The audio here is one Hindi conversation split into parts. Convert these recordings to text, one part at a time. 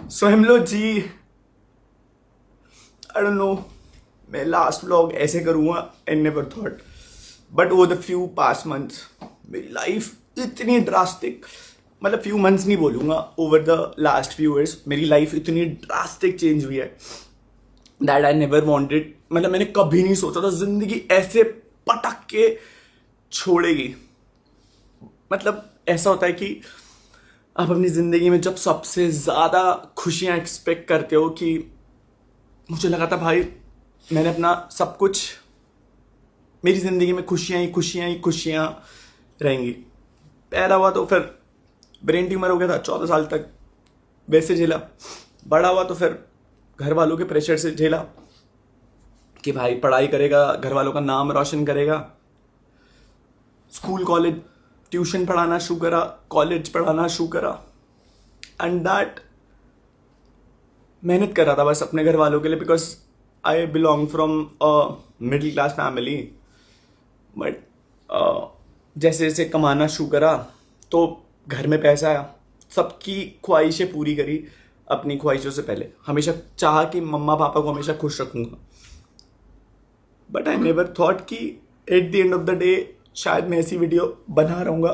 सो हम लोग जी आई डोंट नो मैं लास्ट व्लॉग ऐसे करूँगा and never thought but over the few past months मेरी लाइफ इतनी ड्रास्टिक मतलब फ्यू मंथ्स नहीं बोलूँगा over the last few years मेरी लाइफ इतनी ड्रास्टिक चेंज हुई है दैट आई नेवर वांटेड मतलब मैंने कभी नहीं सोचा था जिंदगी ऐसे पटक के छोड़ेगी। मतलब ऐसा होता है कि आप अपनी ज़िंदगी में जब सबसे ज़्यादा खुशियाँ एक्सपेक्ट करते हो कि मुझे लगा था भाई मैंने अपना सब कुछ मेरी ज़िंदगी में खुशियाँ ही खुशियाँ रहेंगी। पैदा हुआ तो फिर ब्रेन ट्यूमर हो गया था 14 साल तक वैसे झेला। बड़ा हुआ तो फिर घर वालों के प्रेशर से झेला कि भाई पढ़ाई करेगा घर वालों का नाम रोशन करेगा। स्कूल कॉलेज ट्यूशन पढ़ाना शुरू करा, कॉलेज पढ़ाना शुरू करा एंड दैट मेहनत कर रहा था बस अपने घर वालों के लिए because I belong from a middle class family. But जैसे जैसे कमाना शुरू करा तो घर में पैसा आया, सबकी ख्वाहिशें पूरी करी अपनी ख्वाहिशों से पहले। हमेशा चाहा कि मम्मा पापा को हमेशा खुश रखूंगा बट आई नेवर थॉट कि eight the end of the day शायद मैं ऐसी वीडियो बना रहूंगा।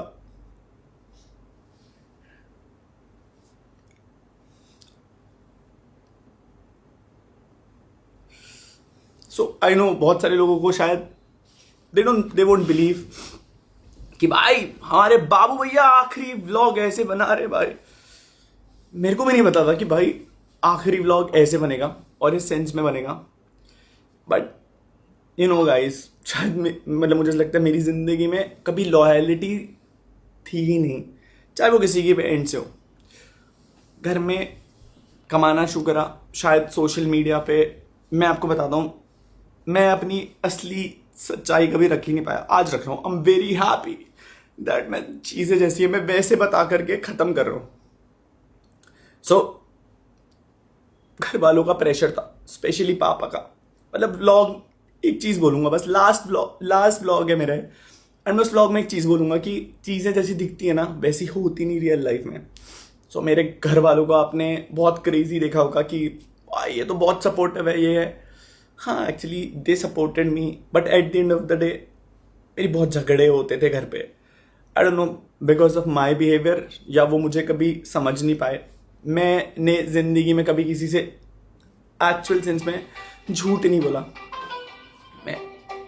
सो आई नो बहुत सारे लोगों को शायद दे वोंट बिलीव कि भाई हमारे बाबू भैया आखिरी व्लॉग ऐसे बना रहे। भाई मेरे को भी नहीं पता था कि भाई आखिरी व्लॉग ऐसे बनेगा और इस सेंस में बनेगा। बट यू नो गाइस शायद मतलब मुझे लगता है मेरी ज़िंदगी में कभी लॉयलिटी थी ही नहीं, चाहे वो किसी की भी एंड से हो। घर में कमाना शुरू करा, शायद सोशल मीडिया पे मैं आपको बताता हूँ मैं अपनी असली सच्चाई कभी रख ही नहीं पाया। आज रख रहा हूँ। I am very happy that मैं चीज़ें जैसी है मैं वैसे बता करके ख़त्म कर रहा हूँ। सो घर वालों का प्रेशर था, स्पेशली पापा का। मतलब व्लॉग एक चीज़ बोलूँगा बस, लास्ट व्लॉग है मेरा एंड मैं उस व्लॉग में एक चीज़ बोलूँगा कि चीज़ें जैसी दिखती है ना वैसी होती नहीं रियल लाइफ में। सो मेरे घर वालों का आपने बहुत क्रेजी देखा होगा कि ये तो बहुत सपोर्टिव है, ये है। हाँ actually they supported me but at the end of the day मेरी बहुत झगड़े होते थे घर पे। आई don't no because of my behaviour या वो मुझे कभी समझ नहीं पाए। मैंने ज़िंदगी में कभी किसी से एक्चुअल सेंस में झूठ नहीं बोला।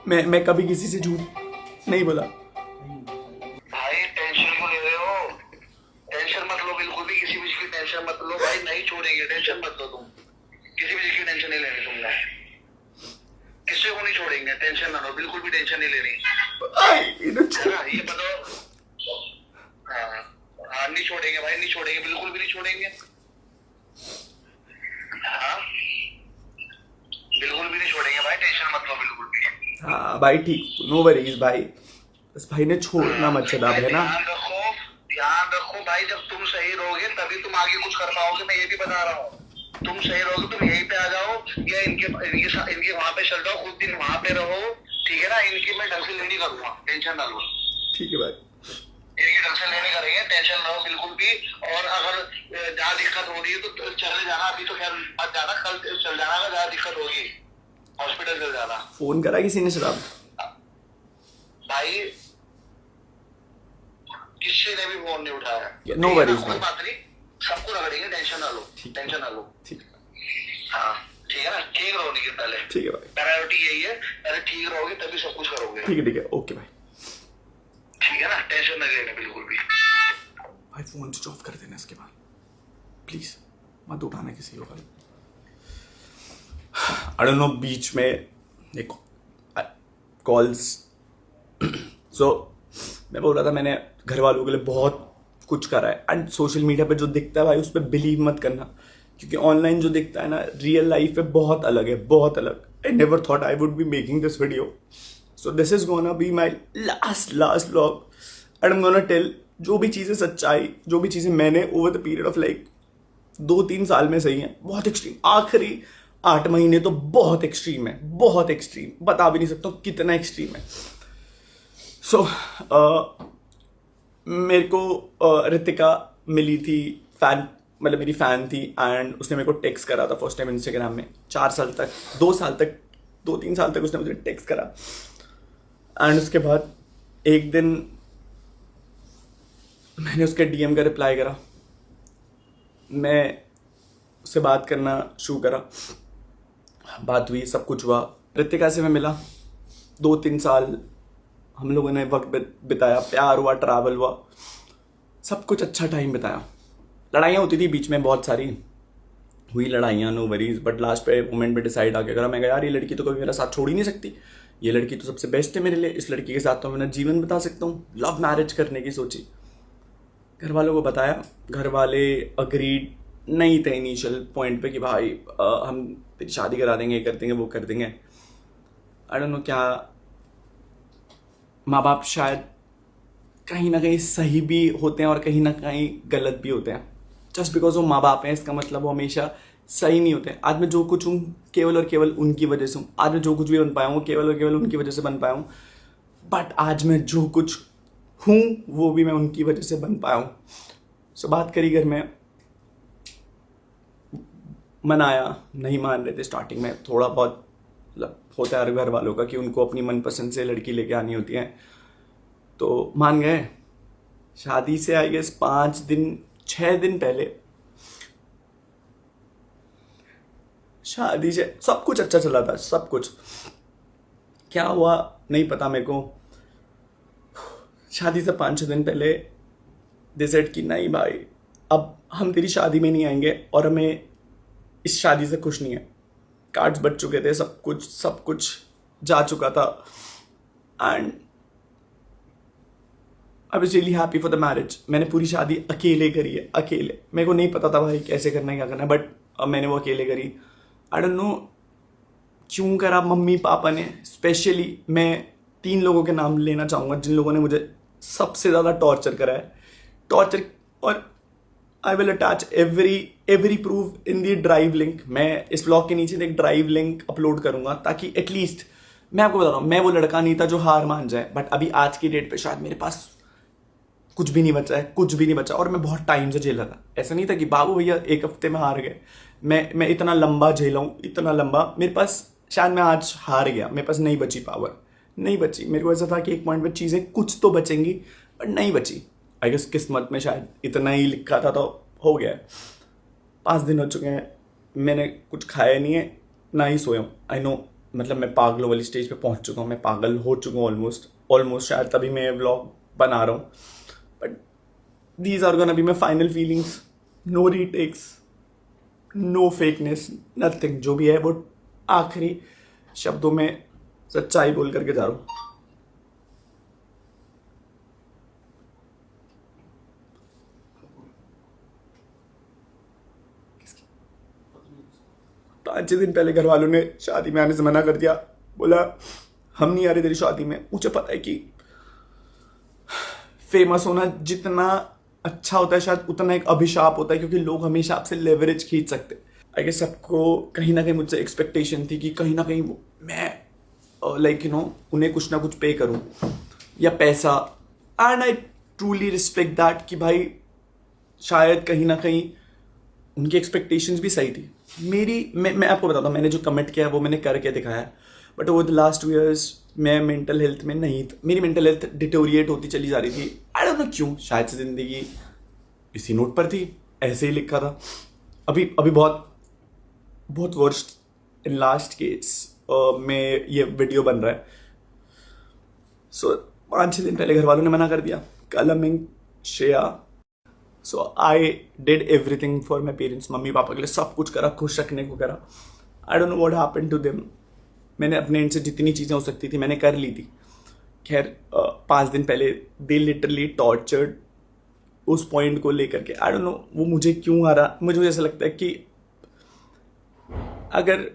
मैं कभी किसी से झूठ नहीं बोला। भाई टेंशन क्यों ले रहे हो? टेंशन मत लो, बिल्कुल भी किसी भी चीज की टेंशन मत लो भाई। नहीं छोड़ेंगे, टेंशन मत लो। तुम किसी भी चीज की टेंशन नहीं लेनी तुमने। किसी को नहीं छोड़ेंगे, टेंशन ना लो, बिल्कुल भी टेंशन नहीं लेनी है ना, ये बताओ। हाँ नहीं छोड़ेंगे भाई, नहीं छोड़ेंगे, बिल्कुल भी नहीं छोड़ेंगे। हाँ बिल्कुल भी नहीं छोड़ेंगे भाई, टेंशन मत लो बिल्कुल भी। हाँ भाई ठीक, नो वरीज भाई। बस भाई ने छोड़ना मत चला है ना। ध्यान रखो भाई, जब तुम सही रहोगे तभी तुम आगे कुछ कर पाओगे। मैं ये भी बता रहा हूँ, तुम सही रहोगे तुम यहीं पे आ जाओ या इनके वहां पे चल जाओ, कुछ दिन वहां पे रहो, ठीक है ना। इनकी मैं ढंग से लेनी करूंगा, टेंशन ना लो। ठीक है भाई, इनकी ढंग से लेनी करेंगे, टेंशन ना लो बिल्कुल भी। और अगर ज्यादा दिक्कत हो रही है तो चले जाना, अभी तो खैर मत जाना, कल चल जाना। अगर ज्यादा दिक्कत होगी हॉस्पिटल चल जाना। फोन करा किसी ने शराब? भाई किसी ने भी फोन नहीं उठाया। नो वरीज कोई बात नहीं, सबको रगड़ेंगे, टेंशन ना लो, टेंशन ना लो। ठीक है, हाँ ठीक है ना, ठीक रहो नहीं पहले। ठीक है भाई, प्रायोरिटी यही है, पहले ठीक रहोगे तभी सब कुछ करोगे। ठीक है ओके भाई। ठीक है ना, टेंशन नहीं लेना बिल्कुल भी। भाई फोन स्विच ऑफ कर देना इसके बाद प्लीज, मत उठाना किसी को। आई डोंट नो बीच में एक कॉल्स। सो मैं बोल रहा था मैंने घर वालों के लिए बहुत कुछ करा है एंड सोशल मीडिया पे जो दिखता है भाई उस पर बिलीव मत करना, क्योंकि ऑनलाइन जो दिखता है ना रियल लाइफ पे बहुत अलग है, बहुत अलग। I never thought I would be making this video. So this is gonna be my last vlog and I am gonna tell जो भी चीज़ें सच्चाई, जो भी चीज़ें मैंने over the period of like 2-3 साल में सही हैं। बहुत एक्सट्रीम, आखिरी 8 महीने तो बहुत एक्सट्रीम है, बहुत एक्सट्रीम, बता भी नहीं सकता कितना एक्सट्रीम है। सो मेरे को रितिका मिली थी फैन मतलब मेरी फ़ैन थी एंड उसने मेरे को टेक्स्ट करा था फर्स्ट टाइम इंस्टाग्राम में 4 साल तक 2 साल तक 2-3 साल तक उसने मुझे टेक्स्ट करा। एंड उसके बाद एक दिन मैंने उसके डीएम का रिप्लाई करा, मैं उससे बात करना शुरू करा, बात हुई, सब कुछ हुआ। रितिका से मैं मिला, 2-3 साल हम लोगों ने वक्त बिताया, प्यार हुआ, ट्रैवल हुआ, सब कुछ अच्छा टाइम बिताया। लड़ाइयाँ होती थी बीच में, बहुत सारी हुई लड़ाइयाँ, नो वरीज, बट लास्ट पे मोमेंट में डिसाइड आके करा, मैं कहा यार ये लड़की तो कभी मेरा साथ छोड़ ही नहीं सकती, ये लड़की तो सबसे बेस्ट है मेरे लिए, इस लड़की के साथ तो मैं अपना जीवन बिता सकता हूँ। लव मैरिज करने की सोची, घर वालों को बताया, घर वाले अग्रीड नहीं थे इनिशियल पॉइंट पे कि भाई हम तेरी शादी करा देंगे, ये कर देंगे, वो कर देंगे। आई डोंट नो क्या, माँ बाप शायद कहीं ना कहीं सही भी होते हैं और कहीं ना कहीं गलत भी होते हैं। जस्ट बिकॉज वो माँ बाप हैं इसका मतलब वो हमेशा सही नहीं होते। आज मैं जो कुछ हूँ केवल और केवल उनकी वजह से हूँ, आज मैं जो कुछ भी बन पाया हूँ केवल और केवल उनकी वजह से बन पाया हूँ। बट आज मैं जो कुछ हूँ वो भी मैं उनकी वजह से बन पाया हूँ। सो बात करी घर में, मनाया, नहीं मान रहे थे स्टार्टिंग में, थोड़ा बहुत मतलब होता है घर वालों का कि उनको अपनी मनपसंद से लड़की लेके आनी होती है, तो मान गए। शादी से आई गेस 6 दिन पहले, शादी से सब कुछ अच्छा चला था, सब कुछ। क्या हुआ नहीं पता मेरे को। शादी से 5-6 दिन पहले डिसाइड कि नहीं भाई अब हम तेरी शादी में नहीं आएंगे और हमें इस शादी से खुश नहीं है। कार्ड्स बच चुके थे, सब कुछ जा चुका था and I was really happy for the marriage. मैंने पूरी शादी अकेले करी है, अकेले। मेरे को नहीं पता था भाई कैसे करना है, क्या करना है, बट मैंने वो अकेले करी। आई डोंट नो क्यों करा। मम्मी पापा ने, स्पेशली मैं 3 लोगों के नाम लेना चाहूँगा जिन लोगों ने मुझे सबसे ज़्यादा टॉर्चर करा है, टॉर्चर। और I will attach every proof in the drive link. मैं इस ब्लॉग के नीचे एक ड्राइव लिंक अपलोड करूंगा ताकि एटलीस्ट, मैं आपको बता रहा हूँ, मैं वो लड़का नहीं था जो हार मान जाए, बट अभी आज की डेट पे शायद मेरे पास कुछ भी नहीं बचा है, कुछ भी नहीं बचा। और मैं बहुत टाइम से झेला था, ऐसा नहीं था कि बाबू भैया 1 हफ्ते में हार गए। मैं इतना लंबा झेला हूँ, इतना लंबा। मेरे पास शायद मैं आज हार गया, मेरे पास नहीं बची पावर, नहीं बची। मेरे को ऐसा था कि एक पॉइंट पे चीज़ें कुछ तो बचेंगी, बट नहीं बची। आई गेस किस्मत में शायद इतना ही लिखा था तो हो गया। 5 दिन हो चुके हैं, मैंने कुछ खाया नहीं है, ना ही सोया हूँ। आई नो, मतलब मैं पागलों वाली स्टेज पे पहुँच चुका हूँ, मैं पागल हो चुका हूँ ऑलमोस्ट। शायद तभी मैं व्लॉग बना रहा हूँ, but these are gonna be my final feelings. No retakes, no fakeness, nothing. जो भी है वो आखिरी शब्दों में सच्चाई बोल करके जा रहा हूँ। तो 5 दिन पहले घर वालों ने शादी में आने से मना कर दिया, बोला हम नहीं आ रहे तेरी शादी में। मुझे पता है कि फेमस होना जितना अच्छा होता है शायद उतना एक अभिशाप होता है, क्योंकि लोग हमेशा आपसे लेवरेज खींच सकते। आई गेस सबको कहीं ना कहीं मुझसे एक्सपेक्टेशन थी कि कहीं ना कहीं मैं लाइक उन्हें कुछ ना कुछ पे करूं या पैसा। And I truly respect that कि भाई शायद कहीं ना कहीं उनकी एक्सपेक्टेशंस भी सही थी। मैं आपको बताता हूँ, मैंने जो कमिट किया है वो मैंने करके दिखाया है। But over the last 2 years मैं मेंटल हेल्थ में नहीं था, मेरी मेंटल हेल्थ डिटोरिएट होती चली जा रही थी। आई डोंट नो क्यों, शायद से ज़िंदगी इसी नोट पर थी, ऐसे ही लिखा था। अभी बहुत वर्स्ट इन लास्ट केस में ये वीडियो बन रहा है। सो 5-6 दिन पहले घर वालों ने मना कर दिया, calming Shreya. So I did everything for my parents, mummy papa के लिए सब कुछ करा, खुश रखने को करा। I don't know what happened to them. मैंने अपने एंड से जितनी चीज़ें हो सकती थी मैंने कर ली थी। खैर 5 दिन पहले दे लिटरली टॉर्चर्ड उस पॉइंट को लेकर के। आई डोंट नो वो मुझे क्यों आ रहा। मुझे ऐसा लगता है कि अगर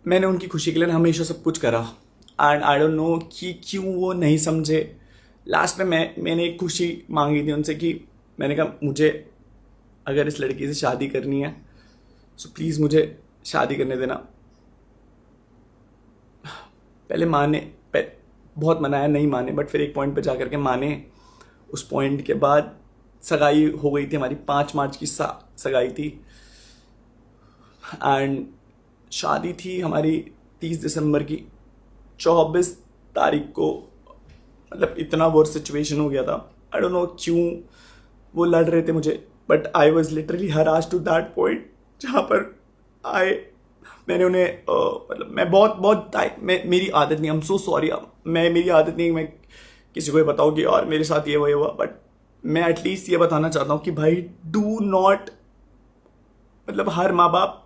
मैंने उनकी खुशी के लिए हमेशा सब कुछ करा, एंड आई डोंट नो कि क्यों वो नहीं समझे। लास्ट में मैंने एक खुशी मांगी थी उनसे कि मैंने कहा मुझे अगर इस लड़की से शादी करनी है सो प्लीज़ मुझे शादी करने देना। पहले बहुत मनाया, नहीं माने, बट फिर एक पॉइंट पे जा करके माने। उस पॉइंट के बाद सगाई हो गई थी हमारी, 5 मार्च की सगाई थी। एंड शादी थी हमारी 30 दिसंबर की। 24 तारीख को मतलब इतना वर्स्ट सिचुएशन हो गया था। आई डोंट नो क्यों वो लड़ रहे थे मुझे, but I was literally harassed to that point जहाँ पर मैंने उन्हें मतलब मैं बहुत मेरी आदत नहीं, आई एम सो सॉरी, मेरी आदत नहीं मैं किसी को ये बताऊँ कि और मेरे साथ ये हुआ, बट मैं एटलीस्ट ये बताना चाहता हूँ कि भाई डू नॉट, मतलब हर माँ बाप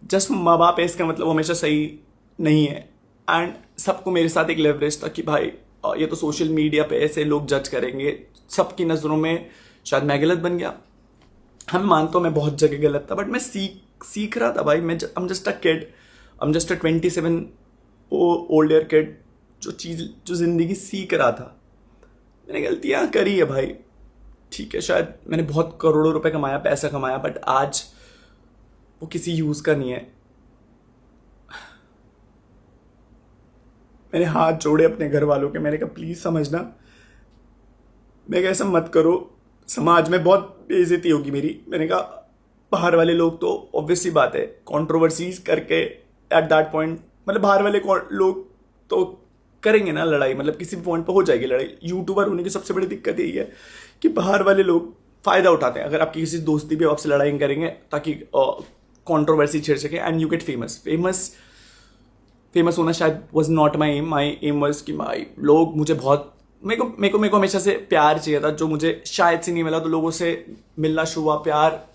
जस्ट माँ बाप है इसका मतलब हमेशा सही नहीं है। एंड सबको मेरे साथ एक लेवरेज था कि भाई ये तो सोशल मीडिया पे ऐसे लोग जज करेंगे, सबकी नज़रों में शायद मैं गलत बन गया। हम मानता हूँ मैं बहुत जगह गलत था, बट मैं सीख रहा था भाई। मैं I'm just a kid, I'm just a 27 old year kid जो ज़िंदगी सीख रहा था। मैंने गलतियाँ करी है भाई, ठीक है, शायद मैंने बहुत करोड़ों रुपए कमाया, पैसा कमाया, बट आज वो किसी यूज़ का नहीं है। मैंने हाथ जोड़े अपने घर वालों के, मैंने कहा प्लीज़ समझना, मैं ऐसा मत करो, समाज में बहुत बेइज्जती होगी मेरी। मैंने कहा बाहर वाले लोग तो ऑब्वियसली बात है कंट्रोवर्सीज करके एट दैट पॉइंट, मतलब बाहर वाले लोग तो करेंगे ना लड़ाई, मतलब किसी भी पॉइंट पर हो जाएगी लड़ाई। यूट्यूबर होने की सबसे बड़ी दिक्कत यही है कि बाहर वाले लोग फ़ायदा उठाते हैं। अगर आपकी किसी दोस्ती भी आपसे लड़ाई करेंगे ताकि कंट्रोवर्सी छेड़ सके एंड यू गेट फेमस होना शायद was not my aim was कि भाई लोग मुझे बहुत, मेरे को हमेशा से प्यार चाहिए था जो मुझे शायद से नहीं मिला। तो लोगों से मिलना शुरू हुआ, प्यार,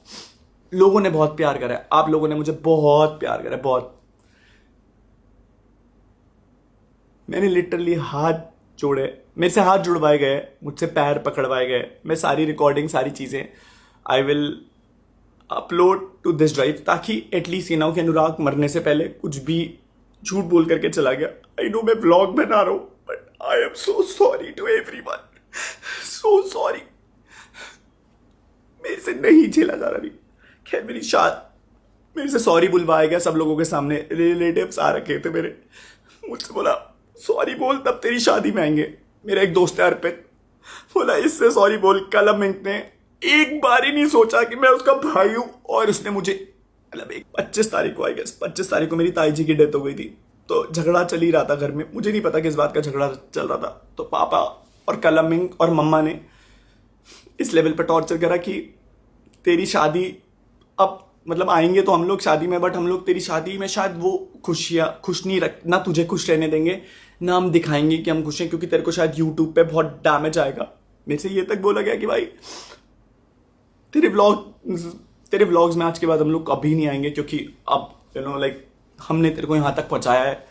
लोगों ने बहुत प्यार करा है, आप लोगों ने मुझे बहुत प्यार करा है, बहुत। मैंने लिटरली हाथ जोड़े, मेरे से हाथ जुड़वाए गए, मुझसे पैर पकड़वाए गए। मैं सारी रिकॉर्डिंग, सारी चीज़ें I will upload to this drive, ताकि एटलीस्ट ये ना हो कि अनुराग मरने से पहले कुछ भी झूठ बोल करके चला गया। आई नो मैं व्लॉग बना रहा हूँ, but I am so sorry to everyone, so sorry, मेरे से नहीं झेला जा रहा अभी। खैर मेरे से सॉरी बुलवाया गया सब लोगों के सामने, रिलेटिव्स आ रखे थे मेरे, मुझसे बोला सॉरी बोल तब तेरी शादी में आएंगे। मेरा एक दोस्त है अर्पित, बोला इससे सॉरी बोल। कलम ने एक बार ही नहीं सोचा कि मैं उसका भाई हूं, और उसने मुझे मतलब एक 25 तारीख को, आई गेस 25 तारीख को मेरी ताई जी की डेथ हो गई थी। तो झगड़ा चल ही रहा था घर में, मुझे नहीं पता किस बात का झगड़ा चल रहा था। तो पापा और कलमिंग और मम्मा ने इस लेवल पर टॉर्चर करा कि तेरी शादी अब, मतलब आएंगे तो हम लोग शादी में, बट हम लोग तेरी शादी में शायद वो खुश नहीं रख, ना तुझे खुश रहने देंगे, ना हम दिखाएंगे कि हम खुश हैं, क्योंकि तेरे को शायद यूट्यूब पे बहुत डैमेज आएगा। मेरे से ये तक बोला गया कि भाई तेरे व्लॉग्स में आज के बाद हम लोग कभी नहीं आएंगे, क्योंकि अब यू नो लाइक हमने तेरे को यहाँ तक पहुँचाया है।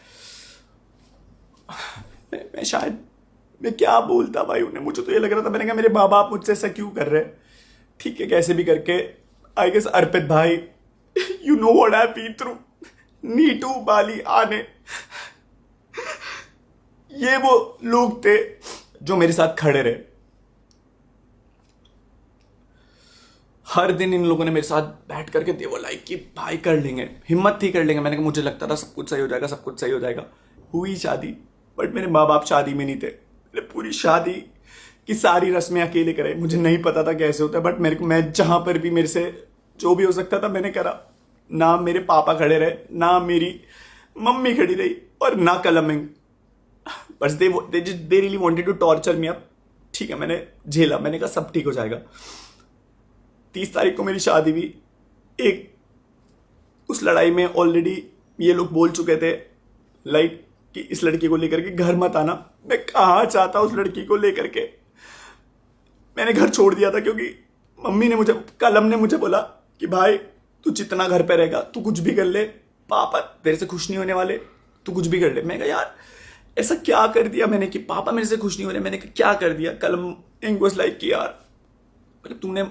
मैं क्या बोलता भाई उन्हें, मुझे तो ये लग रहा था, मैंने कहा मेरे माँ बाप मुझसे ऐसा क्यों कर रहे हैं। ठीक है, कैसे भी करके आई गेस अर्पित भाई, you know what I been through, Neetu Bali आने, ये वो लोग थे जो मेरे साथ खड़े रहे। हर दिन इन लोगों ने मेरे साथ बैठ करके दे वो लाइक कि भाई कर लेंगे, हिम्मत थी कर लेंगे। मैंने कहा मुझे लगता था सब कुछ सही हो जाएगा, सब कुछ सही हो जाएगा। हुई शादी, बट मेरे माँ बाप शादी में नहीं थे। मैंने पूरी शादी की सारी रस्में अकेले कराई, मुझे नहीं पता था कैसे होता है, बट मैं जहां पर भी मेरे से जो भी हो सकता था मैंने करा। ना मेरे पापा खड़े रहे, ना मेरी मम्मी खड़ी रही, और ना कलमिंग, बस they really wanted to torture me up. ठीक है, मैंने झेला, मैंने कहा सब ठीक हो जाएगा। 30 तारीख को मेरी शादी हुई। उस लड़ाई में ऑलरेडी ये लोग बोल चुके थे लाइक कि इस लड़की को लेकर के घर मत आना। मैं कहाँ चाहता उस लड़की को लेकर के, मैंने घर छोड़ दिया था, क्योंकि मम्मी ने कलम ने मुझे बोला कि भाई तू जितना घर पे रहेगा तू कुछ भी कर ले, पापा तेरे से खुश नहीं होने वाले, तू कुछ भी कर ले। मैं कहा यार ऐसा क्या कर दिया मैंने कि पापा मेरे से खुश नहीं हो रहे। मैंने कहा क्या कर दिया। कलम इंग्लिश लाइक कि यार मतलब तूने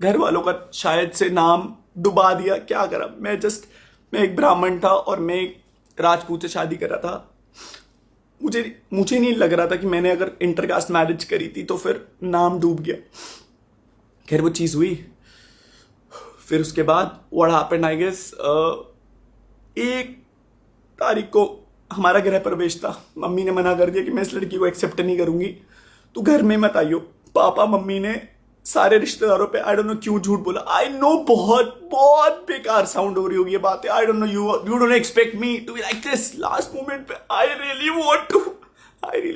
घर वालों का शायद से नाम डुबा दिया, क्या करा। मैं एक ब्राह्मण था और मैं एक राजपूत से शादी कर रहा था। मुझे नहीं लग रहा था कि मैंने अगर इंटरकास्ट मैरिज करी थी तो फिर नाम डूब गया। खैर वो चीज़ हुई। फिर उसके बाद व्हाट हैपेंड आई गेस 1 तारीख को हमारा गृह प्रवेश था। मम्मी ने मना कर दिया कि मैं इस लड़की को एक्सेप्ट नहीं करूंगी, तू घर में मत आइयो। पापा मम्मी ने सारे रिश्तेदारों पे आई डोंट नो क्यों झूठ बोला। आई नो बहुत बहुत बेकार साउंड हो रही होगी ये बातें। I don't know, you don't expect me to be like this. Last moment पे I really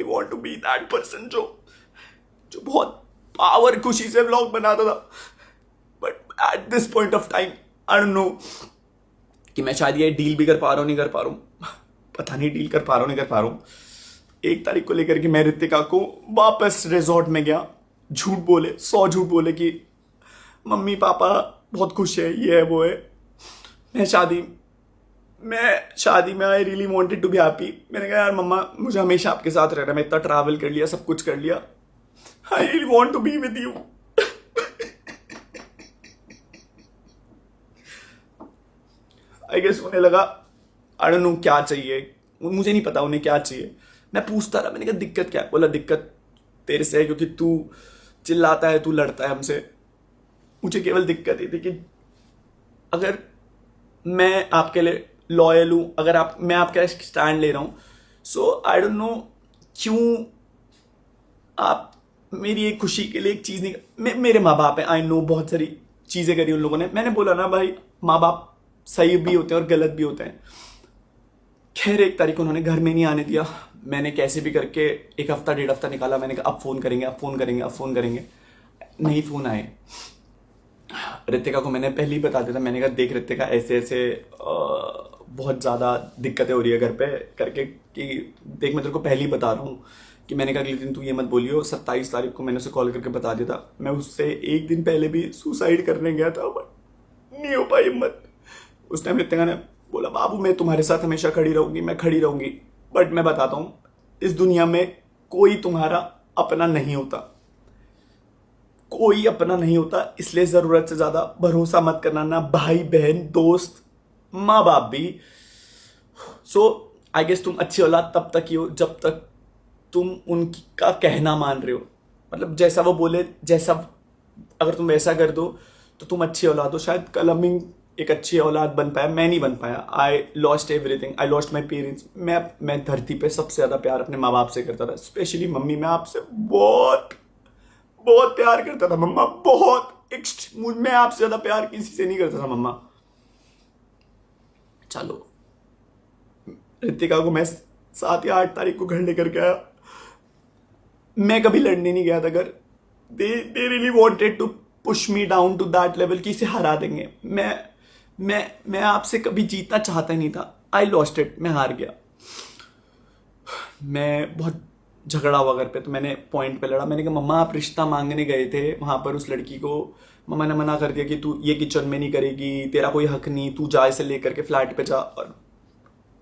want to be that person जो बहुत पावर खुशी से व्लॉग बनाता था। But at this point of time I don't know कि मैं शायद ये डील भी कर पा रहा हूँ नहीं कर पा रहा हूँ, पता नहीं डील कर पा रहा हूँ नहीं कर पा रहा हूँ। 1 तारीख को लेकर के मैं रितिका को वापस रिजॉर्ट में गया, झूठ बोले 100 झूठ बोले कि मम्मी पापा बहुत खुश है, ये है वो है। मैं शादी में I really wanted to be happy. मैंने कहा यार मम्मा मुझे हमेशा आपके साथ रहना, मैं इतना ट्रैवल कर लिया, सब कुछ कर लिया, I really want to be with you. I guess उन्हें लगा आई डोंट नो क्या चाहिए, मुझे नहीं पता उन्हें क्या चाहिए। मैं पूछता रहा, मैंने कहा दिक्कत क्या है? बोला दिक्कत तेरे से है क्योंकि तू चिल्लाता है, तू लड़ता है हमसे। मुझे केवल दिक्कत ये थी कि अगर मैं आपके लिए लॉयल हूं, अगर मैं आपका स्टैंड ले रहा हूं, सो आई डोंट नो क्यों आप मेरी एक खुशी के लिए एक चीज नहीं। मेरे माँ बाप है, आई नो बहुत सारी चीजें करी उन लोगों ने। मैंने बोला ना भाई माँ बाप सही भी होते हैं और गलत भी होते हैं। खैर 1 तारीख को उन्होंने घर में नहीं आने दिया। मैंने कैसे भी करके 1 हफ्ता 1.5 हफ्ता निकाला। मैंने कहा अब फोन करेंगे, नहीं फोन आए। रितिका को मैंने पहले ही बता दिया था, मैंने कहा देख रितिका ऐसे बहुत ज़्यादा दिक्कतें हो रही है घर पे करके, कि देख मैं तेरे को पहले ही बता रहा हूँ कि मैंने कहा अगले दिन तू ये मत बोलियो। 27 तारीख को मैंने उसे कॉल करके बता दिया था। मैं उससे 1 दिन पहले भी सुसाइड करने गया था बट नहीं हो पाई हिम्मत। उस टाइम रितिका ने बोला बाबू मैं तुम्हारे साथ हमेशा खड़ी रहूंगी, मैं खड़ी रहूंगी। बट मैं बताता हूं इस दुनिया में कोई तुम्हारा अपना नहीं होता, कोई अपना नहीं होता। इसलिए जरूरत से ज्यादा भरोसा मत करना, ना भाई बहन दोस्त माँ बाप भी। सो आई गेस तुम अच्छी औलाद तब तक ही हो जब तक तुम उनका कहना मान रहे हो। मतलब जैसा वो बोले, जैसा अगर तुम वैसा कर दो तो तुम अच्छी औलाद हो। शायद कल हम एक अच्छी औलाद बन पाया, मैं नहीं बन पाया। I lost everything, I lost my parents. मैं धरती पे सबसे ज्यादा प्यार अपने माँ बाप से करता था, स्पेशली मम्मी। मैं आपसे बहुत बहुत प्यार करता था मम्मा, बहुत। मैं आपसे ज्यादा प्यार किसी से नहीं करता था मम्मा। चलो रितिका को मैं 7 या 8 तारीख को घर लेकर गया। मैं कभी लड़ने नहीं गया था अगर they really wanted to push me down to that level कि इसे हरा देंगे। मैं आपसे कभी जीतना चाहता ही नहीं था। आई लॉस्ट इट, मैं हार गया। मैं बहुत झगड़ा हुआ घर पे, तो मैंने पॉइंट पे लड़ा। मैंने कहा मम्मा आप रिश्ता मांगने गए थे वहां पर उस लड़की को, मम्मा ने मना कर दिया कि तू ये किचन में नहीं करेगी, तेरा कोई हक नहीं, तू जा इसे लेकर के फ्लैट पे जा, और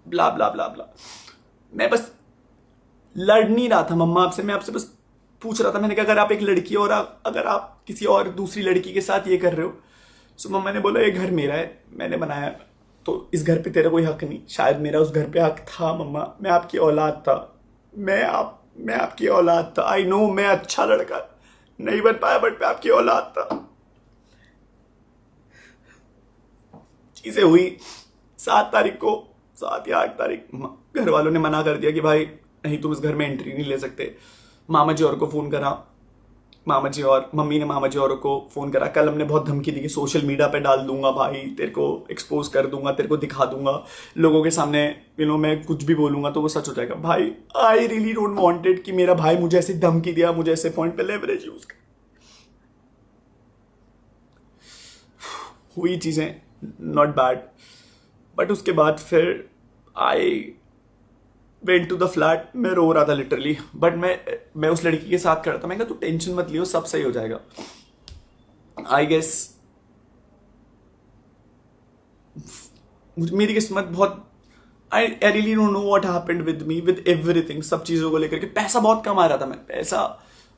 ब्ला ब्ला ब्ला ब्ला। मैं बस लड़ नहीं रहा था मम्मा आपसे, मैं आपसे बस पूछ रहा था। मैंने कहा अगर आप एक लड़की और अगर आप किसी और दूसरी लड़की के साथ ये कर रहे हो, सो मम्मा ने बोला ये घर मेरा है, मैंने बनाया, तो इस घर पे तेरा कोई हक नहीं। शायद मेरा उस घर पे हक था मम्मा, मैं आपकी औलाद था, मैं आपकी औलाद था। आई नो मैं अच्छा लड़का नहीं बन पाया बट मैं आपकी औलाद था। चीजें हुई 7 तारीख को, 7 या 8 तारीख घर वालों ने मना कर दिया कि भाई नहीं तुम इस घर में एंट्री नहीं ले सकते। मामा जी और को फोन करा, मम्मी ने मामा जी और को फोन करा। कल हमने बहुत धमकी दी कि सोशल मीडिया पे डाल दूंगा भाई, तेरे को एक्सपोज कर दूंगा, तेरे को दिखा दूंगा लोगों के सामने, मैं कुछ भी बोलूंगा तो वो सच हो जाएगा। भाई आई रियली डोंट वांटेड कि मेरा भाई मुझे ऐसी धमकी दिया, मुझे ऐसे पॉइंट पे लेवरेज यूज कर। हुई चीजें नॉट बैड, बट उसके बाद फिर I went to the flat. मैं रो रहा था लिटरली, बट मैं उस लड़की के साथ खड़ा था। मैं कहा तू टेंशन मत लियो, सब सही हो जाएगा। आई गेस मेरी किस्मत बहुत, I really don't know what happened with me, with everything. सब चीजों को लेकर के पैसा बहुत कमा रहा था मैं, पैसा,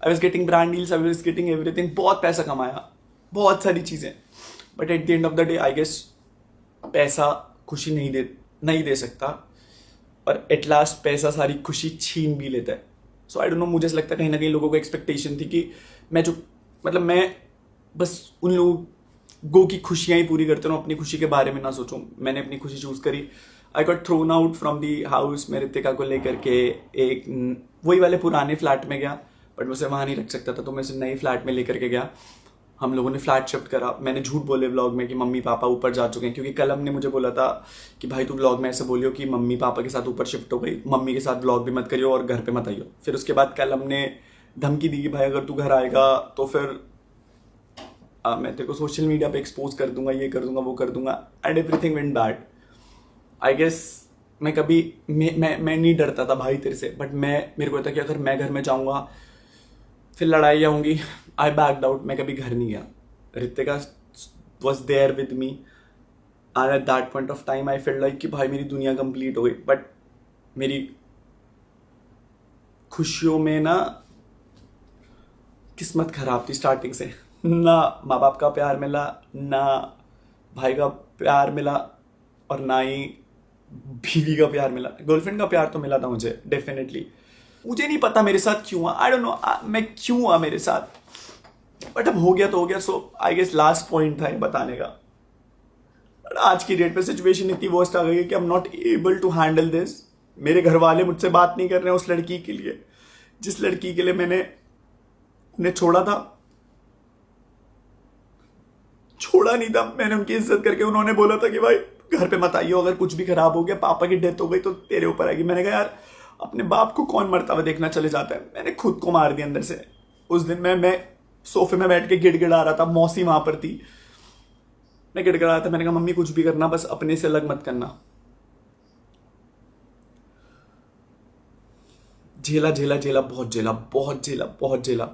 I was getting brand deals, I was getting everything, बहुत पैसा कमाया, बहुत सारी चीजें। But at the end of the day I guess पैसा खुशी नहीं दे सकता, और एट लास्ट पैसा सारी खुशी छीन भी लेता है। सो आई डोंट नो, मुझे ऐसा लगता है कहीं ना कहीं लोगों को एक्सपेक्टेशन थी कि मैं बस उन लोगों की खुशियां ही पूरी करता हूँ, अपनी खुशी के बारे में ना सोचूं। मैंने अपनी खुशी चूज करी। I got thrown out from the house. मैं रितिका को लेकर के एक वही वाले पुराने फ्लैट में गया, बट मैं उसे वहां नहीं रख सकता था, तो मैं उसे नए फ्लैट में लेकर के गया। हम लोगों ने फ्लैट शिफ्ट करा। मैंने झूठ बोले व्लॉग में कि मम्मी पापा ऊपर जा चुके हैं, क्योंकि कलम ने मुझे बोला था कि भाई तू व्लॉग में ऐसे बोलियो कि मम्मी पापा के साथ ऊपर शिफ्ट हो गई, मम्मी के साथ व्लॉग भी मत करियो और घर पे मत आइयो। फिर उसके बाद कलम ने धमकी दी कि भाई अगर तू घर आएगा तो फिर मैं तेरे को सोशल मीडिया पे एक्सपोज कर दूंगा, ये कर दूंगा, वो कर दूंगा, and everything went bad. I guess मैं कभी मैं नहीं डरता था भाई तेरे से, बट मेरे को था कि अगर मैं घर में जाऊंगा फिर लड़ाई होंगी। आई बैक्ड आउट, मैं कभी घर नहीं गया। Ritika was there with me and at that point of time I feel like कि भाई मेरी दुनिया कंप्लीट हो गई। बट मेरी खुशियों में ना किस्मत खराब थी स्टार्टिंग से। ना माँ बाप का प्यार मिला, ना भाई का प्यार मिला, और ना ही बीवी का प्यार मिला। गर्लफ्रेंड का प्यार तो मिला था मुझे डेफिनेटली। मुझे नहीं पता मेरे साथ क्यों हुआ, आई डोंट नो मैं क्यों हुआ मेरे साथ, बट अब हो गया तो हो गया। सो आई गेस लास्ट पॉइंट था ये बताने का। बट आज की डेट पे सिचुएशन इतनी वर्स्ट आ गई है कि I am not able to handle this. मेरे घर वाले मुझसे बात नहीं कर रहे हैं उस लड़की के लिए जिस लड़की के लिए मैंने उन्हें छोड़ा था। छोड़ा नहीं था, मैंने उनकी इज्जत करके, उन्होंने बोला था कि भाई घर पे मत आइयो, अगर कुछ भी खराब हो गया, पापा की डेथ हो गई तो तेरे ऊपर आएगी। मैंने कहा यार अपने बाप को कौन मरता हुआ देखना चले जाता है। मैंने खुद को मार दिया अंदर से। उस दिन मैं सोफे में बैठ के गिड़गिड़ा रहा था, मौसी वहां पर थी, मैं गिड़गिड़ा रहा था। मैंने कहा मम्मी कुछ भी करना बस अपने से अलग मत करना। झेला झेला झेला, बहुत झेला, बहुत झेला, बहुत झेला।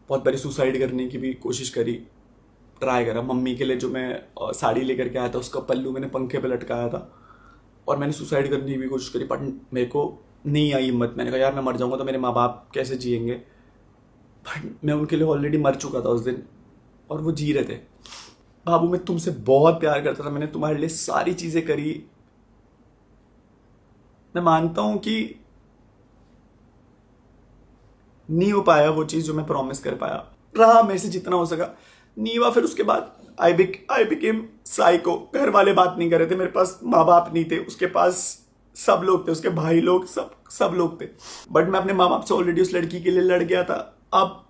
बहुत बारी सुसाइड करने की भी कोशिश करी, ट्राई करा। मम्मी के लिए जो मैं साड़ी लेकर के आया था उसका पल्लू मैंने पंखे पे लटकाया था, और मैंने सुसाइड करने की भी कोशिश करी, बट मेरे को नहीं आई हिम्मत। मैंने कहा यार मैं मर जाऊंगा तो मेरे माँ बाप कैसे जिएंगे। बट मैं उनके लिए ऑलरेडी मर चुका था उस दिन, और वो जी रहे थे। बाबू मैं तुमसे बहुत प्यार करता था, मैंने तुम्हारे लिए सारी चीजें करी। मैं मानता हूं कि नहीं हो पाया वो चीज जो मैं प्रॉमिस कर पाया, रहा मेरे से जितना हो सका, नहीं हुआ। फिर उसके बाद आई बिकेम साइको। घर वाले बात नहीं कर रहे थे, मेरे पास माँ बाप नहीं थे, उसके पास सब लोग थे, उसके भाई लोग, सब लोग थे। बट मैं अपने माँ बाप से ऑलरेडी उस लड़की के लिए लड़ गया था। अब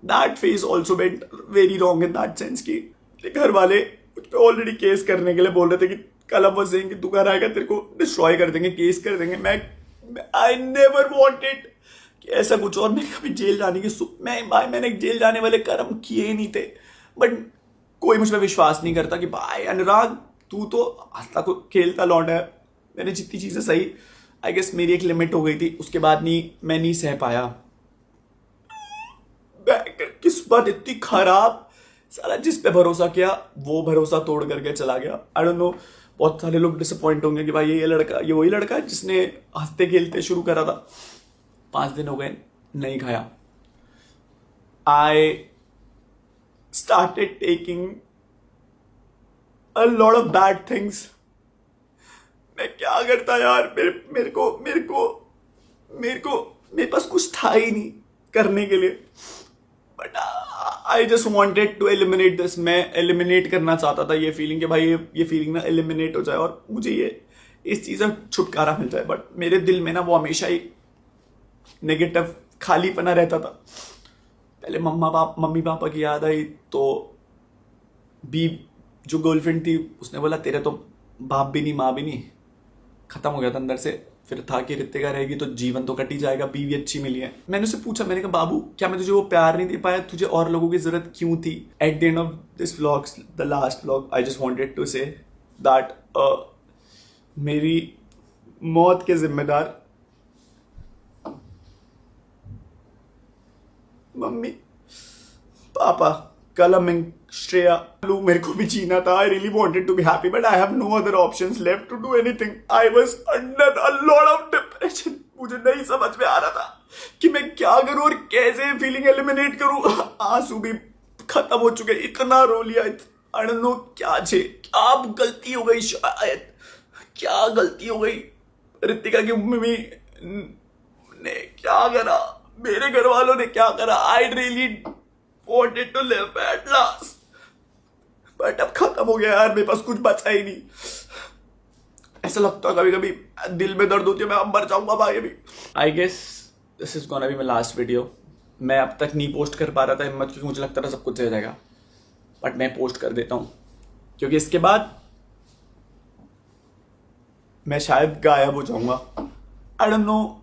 that phase also went very wrong in that sense कि घर वाले मुझ पे ऑलरेडी केस करने के लिए बोल रहे थे कि कल अब वह कि तू घर आएगा तेरे को डिस्ट्रॉय कर देंगे, केस कर देंगे। मैं आई नेवर वॉन्टेड कि ऐसा कुछ, और मैं कभी जेल जाने की मैंने जेल जाने वाले कर्म किए ही नहीं थे। बट कोई मुझ पर विश्वास नहीं करता कि भाई अनुराग तू तो हंसता को खेलता लौट है। मैंने जितनी चीजें सही, आई गेस मेरी एक लिमिट हो गई थी, उसके बाद मैं नहीं सह पाया। किस्मत इतनी खराब, साला जिस पे भरोसा किया वो भरोसा तोड़ करके चला गया। आई डोंट नो, बहुत सारे लोग डिसअपॉइंट होंगे कि भाई ये वही लड़का है जिसने हंसते खेलते शुरू करा था। 5 दिन हो गए नहीं खाया। आई started taking a lot of bad things. मैं क्या करता यार, मेरे पास कुछ था ही नहीं करने के लिए। But I just wanted to eliminate this. मैं एलिमिनेट करना चाहता था ये फीलिंग कि भाई ये फीलिंग ना एलिमिनेट हो जाए और मुझे इस चीज से छुटकारा मिल जाए। बट मेरे दिल में ना वो हमेशा ही नेगेटिव खालीपना रहता था। पहले मम्मी पापा की याद आई तो जो गर्लफ्रेंड थी उसने बोला तेरे तो बाप भी नहीं माँ भी नहीं, खत्म हो गया था अंदर से। फिर था कि रितिका रहेगी तो जीवन तो कट ही जाएगा, बीवी अच्छी मिली है। मैंने उससे पूछा, मैंने कहा बाबू क्या मैं तुझे वो प्यार नहीं दे पाया, तुझे और लोगों की जरूरत क्यों थी। At the end of this vlog, the last vlog, I just wanted to say that मेरी मौत के जिम्मेदार मम्मी पापा, कलम एंड श्रेया। मेरे को भी जीना था। I really wanted to be happy but I have no other options left to do anything. I was under a lot of depression. मुझे नहीं समझ में आ रहा था कि मैं क्या करूं और कैसे फीलिंग एलिमिनेट करूं। आंसू भी खत्म हो चुके, इतना रो लिया। आई डोंट नो क्या गलती हो गई, शायद क्या गलती हो गई। रितिका की मम्मी ने क्या करा, मेरे घर वालों ने क्या करा। I really wanted to live at last but अब खत्म हो गया यार, मेरे पास कुछ बचा ही नहीं। ऐसा लगता है कभी कभी दिल में दर्द होती है, मैं अब मर जाऊंगा भाई अभी। I guess this is gonna be my last video. मैं अब तक नहीं पोस्ट कर पा रहा था हिम्मत, क्योंकि मुझे लगता था सब कुछ हो जाएगा, बट मैं पोस्ट कर देता हूँ क्योंकि इसके बाद मैं शायद गायब हो जाऊंगा। आई डोंट नो।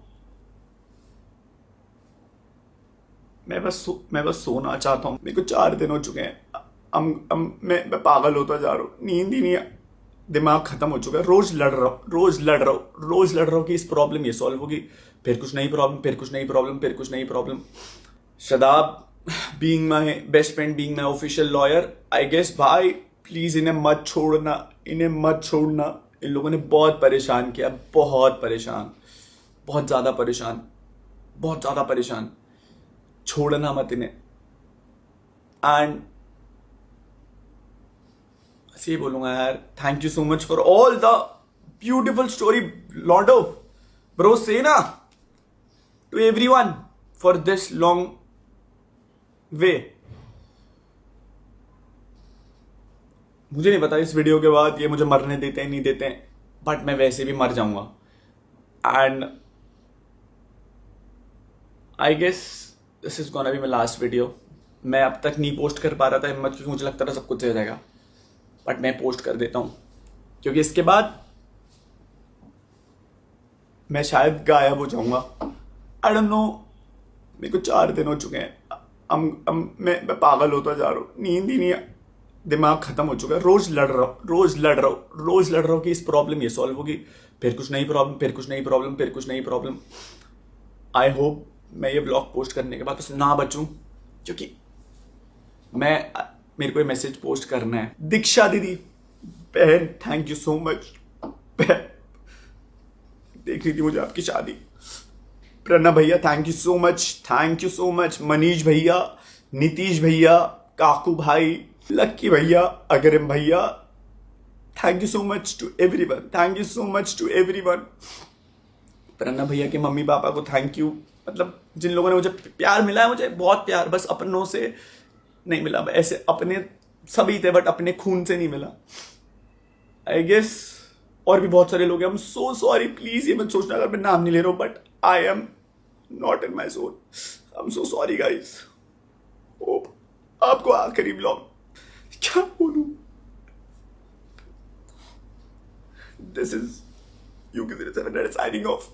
मैं बस सोना चाहता हूँ। मेरे को 4 दिन हो चुके हैं। मैं पागल होता जा रहा हूँ, नींद ही नहीं दिमाग खत्म हो चुका है। रोज लड़ रहा हूँ कि इस प्रॉब्लम ये सॉल्व होगी, फिर कुछ नई प्रॉब्लम, फिर कुछ नई प्रॉब्लम, फिर कुछ नई problem. Shadab being my best friend, being my official lawyer, I guess भाई प्लीज इन्हें मत छोड़ना, इन्हें मत छोड़ना। इन लोगों ने बहुत परेशान किया, बहुत परेशान, बहुत ज्यादा परेशान, बहुत ज्यादा परेशान। छोड़ना मत इन्हें। एंड ऐसे ही बोलूंगा यार, thank you so much for all the beautiful story lord of bro, say ना to everyone for this long way. मुझे नहीं पता इस वीडियो के बाद ये मुझे मरने देते हैं नहीं देते हैं, बट मैं वैसे भी मर जाऊंगा। And I guess this is gonna be my last video. मैं अब तक नहीं पोस्ट कर पा रहा था हिम्मत, क्योंकि मुझे लगता था सब कुछ हो जाएगा, बट मैं पोस्ट कर देता हूँ क्योंकि इसके बाद मैं शायद गायब हो जाऊंगा। आई डोंट नो। मेरे को 4 दिन हो चुके हैं। मैं पागल होता जा रहा हूँ, नींद ही नहीं दिमाग खत्म हो चुका है। रोज लड़ रहा हूँ कि इस प्रॉब्लम ये सॉल्व होगी, फिर कुछ नई प्रॉब्लम, फिर कुछ नई प्रॉब्लम, फिर कुछ नई प्रॉब्लम। आई होप मैं ये ब्लॉग पोस्ट करने के बाद उससे ना बचूं, क्योंकि मेरे को ये मैसेज पोस्ट करना है। दीक्षा दीदी बहन, थैंक यू सो मच। बहन देख रही थी मुझे आपकी शादी। प्रणव भैया thank you so much, thank you so much. Manish भैया, नीतीश भैया, काकू भाई, लक्की भैया, अगरिम भैया, thank you so much to everyone, thank you so much to everyone. Pranav भैया के मम्मी पापा को थैंक यू। मतलब जिन लोगों ने मुझे प्यार मिला है, मुझे बहुत प्यार, बस अपनों से नहीं मिला। ऐसे अपने सभी थे बट अपने खून से नहीं मिला। आई गेस और भी बहुत सारे लोग हैं। आई एम सो सॉरी, प्लीज ये मत सोचना अगर मैं नाम नहीं ले रहा हूं, but I am not in my soul. I am so sorry guys. Hope आपको आखिरी ब्लॉग क्या बोलूं। This is UK07 signing off.